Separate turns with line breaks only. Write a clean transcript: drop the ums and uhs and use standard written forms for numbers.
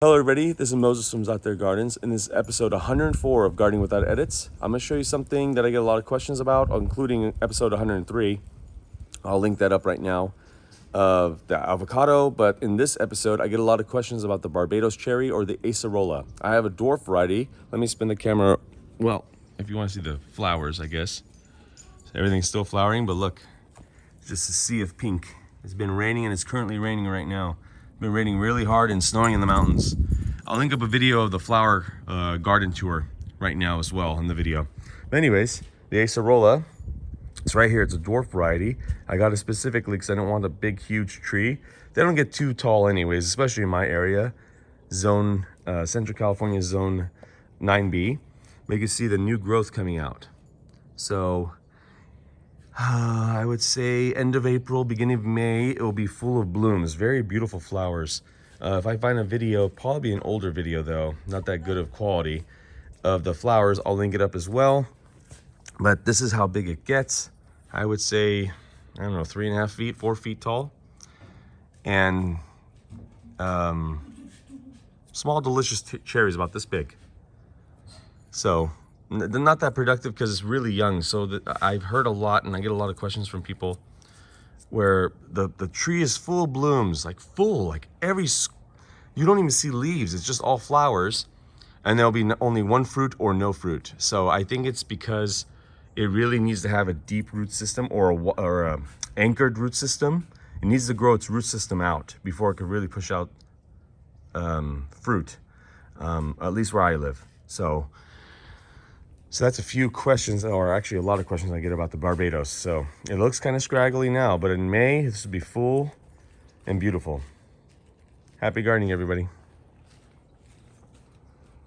Hello everybody, this is Moses from Zaatar Gardens. In this episode 104 of Gardening Without Edits, I'm going to show you something that I get a lot of questions about, including episode 103. I'll link that up right now, of the avocado. But in this episode, I get a lot of questions about the Barbados Cherry or the Acerola. I have a dwarf variety. Let me spin the camera. Well, if you want to see the flowers, I guess. So everything's still flowering, but look, it's just a sea of pink. It's been raining and it's currently raining right now. Been raining really hard and snowing in the mountains. I'll link up a video of the flower garden tour right now as well in the video. But anyways, the Acerola, it's right here. It's a dwarf variety. I got it specifically because I don't want a big, huge tree. They don't get too tall anyways, especially in my area, Central California zone 9B. But you can see the new growth coming out. So I would say end of April, beginning of May, it will be full of blooms. Very beautiful flowers. If I find a video, probably an older video though, not that good of quality, of the flowers, I'll link it up as well. But this is how big it gets. I would say, I don't know, 3.5 feet, 4 feet tall. And small, delicious cherries about this big. So they're not that productive because it's really young. So I've heard a lot, and I get a lot of questions from people where the tree is full of blooms, like you don't even see leaves. It's just all flowers, and there'll be only one fruit or no fruit. So I think it's because it really needs to have a deep root system or a anchored root system. It needs to grow its root system out before it could really push out fruit, at least where I live. So that's a few questions, or actually a lot of questions I get about the Barbados. So it looks kind of scraggly now, but in May, this will be full and beautiful. Happy gardening, everybody.